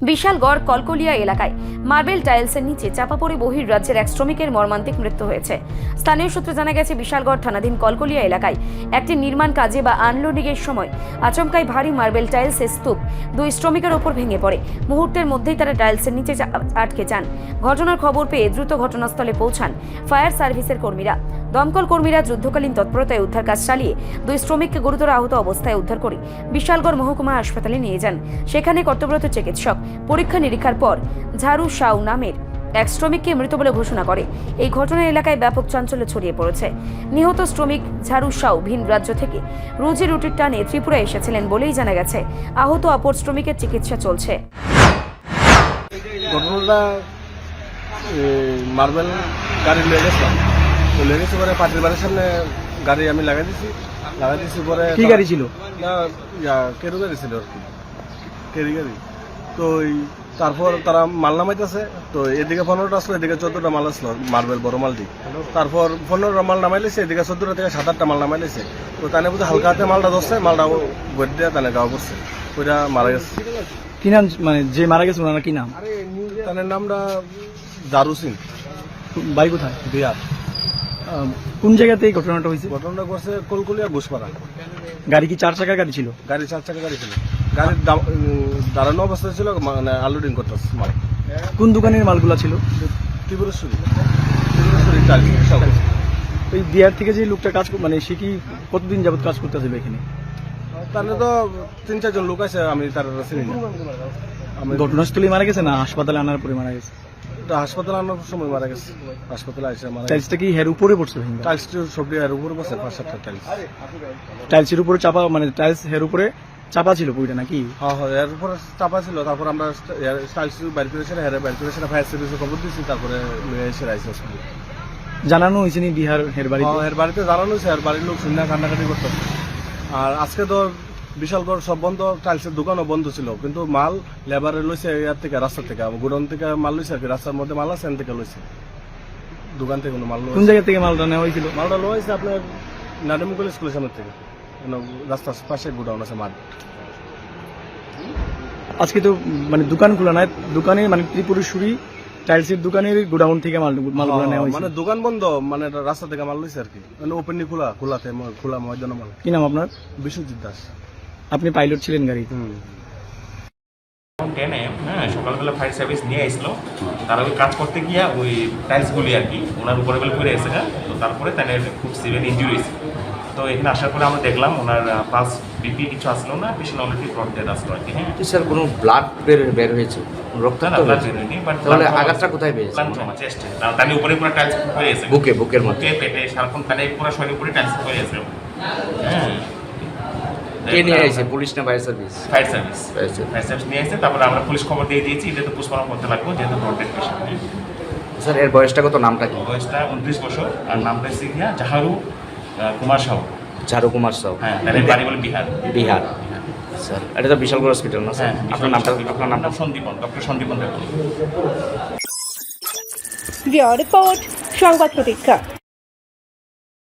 বিশালগড় কলকলিয়া এলাকায় মার্বেল টাইলসের নিচে চাপা পড়ে বহির্রাজ্যের এক শ্রমিকের মর্মান্তিক মৃত্যু হয়েছে। স্থানীয় সূত্রে জানা গেছে, বিশালগড় থানাধীন কলকলিয়া এলাকায় একটি নির্মাণ কাজে বা আনলোডিংয়ের সময় আচমকাই ভারী মার্বেল টাইলসের স্তূপ দুই শ্রমিকের ওপর ভেঙে পড়ে। মুহূর্তের মধ্যেই তারা টাইলসের নিচে আটকে যান। ঘটনার খবর পেয়ে দ্রুত ঘটনাস্থলে পৌঁছান ফায়ার সার্ভিসের কর্মীরা। দমকল কর্মীরা যুদ্ধকালীন তৎপরতায় উদ্ধার কাজ চালিয়ে দুই শ্রমিককে গুরুতর আহত অবস্থায় উদ্ধার করে বিশালগড় মহকুমা হাসপাতালে নিয়ে যান। সেখানে কর্তব্যরত চিকিৎসক পরীক্ষা নিরীক্ষার পর ঝাড়ু সাউ নামের এক শ্রমিককে মৃত বলে ঘোষণা করে। এই ঘটনায় এলাকায় ব্যাপক চাঞ্চল্য ছড়িয়ে পড়েছে। নিহত শ্রমিক ঝাড়ু সাউ ভিন রাজ্য থেকে রুজি রুটির টানে ত্রিপুরা এসেছিলেন বলেই জানা গেছে। আহত অপর শ্রমিকের চিকিৎসা চলছে। ঘটনাটা মার্বেল গাড়ি লেগেছিলাম, তো লেগেছে পরে পাটির বাড়ির সামনে গাড়ি আমি লাগাই দিয়েছি পরে। কি গাড়ি ছিল? না, কেরু গাড়ি ছিল আর কি, কেরি গাড়ি। তো তারপর তারা মাল নামাইতেছে, তো এদিকে 15টা আসলো, এদিকে 14টা মাল আসলো, মার্বেল বড় মালটি। তারপর 15টা মাল নামাইলেছে, এদিকে 14টা থেকে 7-8টা মাল নামাইলেছে। তো তানে বুঝে হালকা হাতে মালটা ধরছে, মালটা গড় দিয়ে তানে গাওয়া করছে, ওইটা মারা গেছে। কি নাম, মানে যে মারা গেছে ওনার কি নাম? তানের নামটা জারু সিং। বাড়ি কোথায়? বিহার। কোন জায়গাতে এই ঘটনাটা হয়েছে? ঘটনাটা করছে কলকলিয়া ঘোষপাড়া। গাড়ি কি 4 চাকার গাড়ি ছিল? গাড়ি 4 চাকা গাড়ি ছিল, গাড়ির দাঁড়ানো অবস্থায় ছিল, মানে আনলোডিং করতেছে মাল। কোন দোকানের মালগুলা ছিল? ত্রিপুরেশ্বরী ওই বিহার থেকে যে লোকটা কাজ মানে সে কি কতদিন যাবত কাজ করতেছিল এখানে? তাহলে তো 3-4 জন লোক আছে, আমি তার চিনি না। আমি ঘটনাস্থলে মারা গেছে না হাসপাতালে আনার পরে মারা গেছে? হাসপাতালে আনার সময় মারা গেছে, হাসপাতালে আসে মারা গেছে। টাইলসটা কি হের উপরে পড়ছে? টাইলস সব এর উপরে বসে 5-7টা টাইলস। টাইলসের উপরে চাপা, মানে টাইলস হের উপরে চাপা ছিল পুরোটা নাকি? হ্যাঁ হ্যাঁ, এর উপরে চাপা ছিল। তারপর আমরা টাইলস বাইর করেছি, হেরে বাইর করেছি, ফায়ার সার্ভিসে খবর দিয়েছি, তারপরে এসে রাইছে। জানানো হয়েছে নি বিহার হের বাড়িতে? এর বাড়িতে জানানো হয়েছে, আর বাড়ির লোক শুনে কান্নাকাটি করতো। আর আজকে তো বিশালগড় সব বন্ধ, টাইলসের দোকানও বন্ধ ছিল, কিন্তু মাল লেবারে লইছে ইয়ার থেকে, রাস্তা থেকে, গোডাউন থেকে মাল লইছে আর কি। রাস্তার মধ্যে মাল আছে, এন থেকে লইছে, দোকান থেকে কোনো মাল। কোন জায়গা থেকে মালটা নেওয়া হয়েছিল? মালটা লো হয়েছে আপনার নাডেমুকুল স্কুলের সামনে থেকে, রাস্তার পাশে গোডাউন আছে, মাঠ। আজকে তো মানে দোকান খোলা নাই, দোকানে মানে ত্রিপুরেশ্বরী টাইলসের দোকানের গোডাউন থেকে মালগুলো নেওয়া হয়েছে। মানে দোকান বন্ধ, মানে রাস্তা থেকে মাল লইছে আর কি, মানে ওপেনলি খোলা ময়দানে মাল। কি নাম আপনার? বিশ্বজিৎ দাস। আপনি পাইলট ছিলেন গাড়ি? 10 AM সকালবেলা ফায়ার সার্ভিস নিয়ে আসলো। তারা ওই কাজ করতে গিয়া ওই টাইলসগুলি আর কি ওনার উপরে বেলা করে এসে, তো তারপরে তাদের খুব সিভিয়ার ইঞ্জুরি হয়েছে। তো এখানে আসার পরে আমরা দেখলাম ওনার পাস বিপি কিছু আসলো না, পেশেন্ট অলরেডি ব্লড ডেড আসলো আর কি। হ্যাঁ স্যার, কোনো ব্লাড বের হয়েছে? রক্ত না, ব্লাড বের হয়নি, বাট তাহলে আঘাতটা কোথায় পেয়েছে? চেস্টে, তার উপরে পুরো টাইলস হয়ে গেছে, বুকের মধ্যে, পেটে, সারাক্ষণ তাদের পুরো শরীরের উপরে টাইলস হয়ে গেছে। হ্যাঁ, কে নিয়ে আসে, পুলিশ না ফায়ার সার্ভিস? ফায়ার সার্ভিস নিয়ে আসছে। তারপরে আমরা পুলিশ খবর দিয়ে দিয়েছি, এটা তো পোস্টমর্টম করতে লাগবে যেহেতু ব্লড ডেড পেশেন্ট। স্যার, এর বয়সটা কত, নামটা কি? বয়সটা 29 বছর, আর নামটা হচ্ছে গিয়া ঝাড়ু কুমার সাউ। ঝাড়ু কুমার সাউ। হ্যাঁ, তাদের বাড়ি বলে বিহার। স্যার, এটা তো বিশালগড় হসপিটাল না স্যার? আপনার নামটা? সন্দীপন, ডক্টর সন্দীপন। রিপোর্ট সংবাদ প্রতীক্ষা।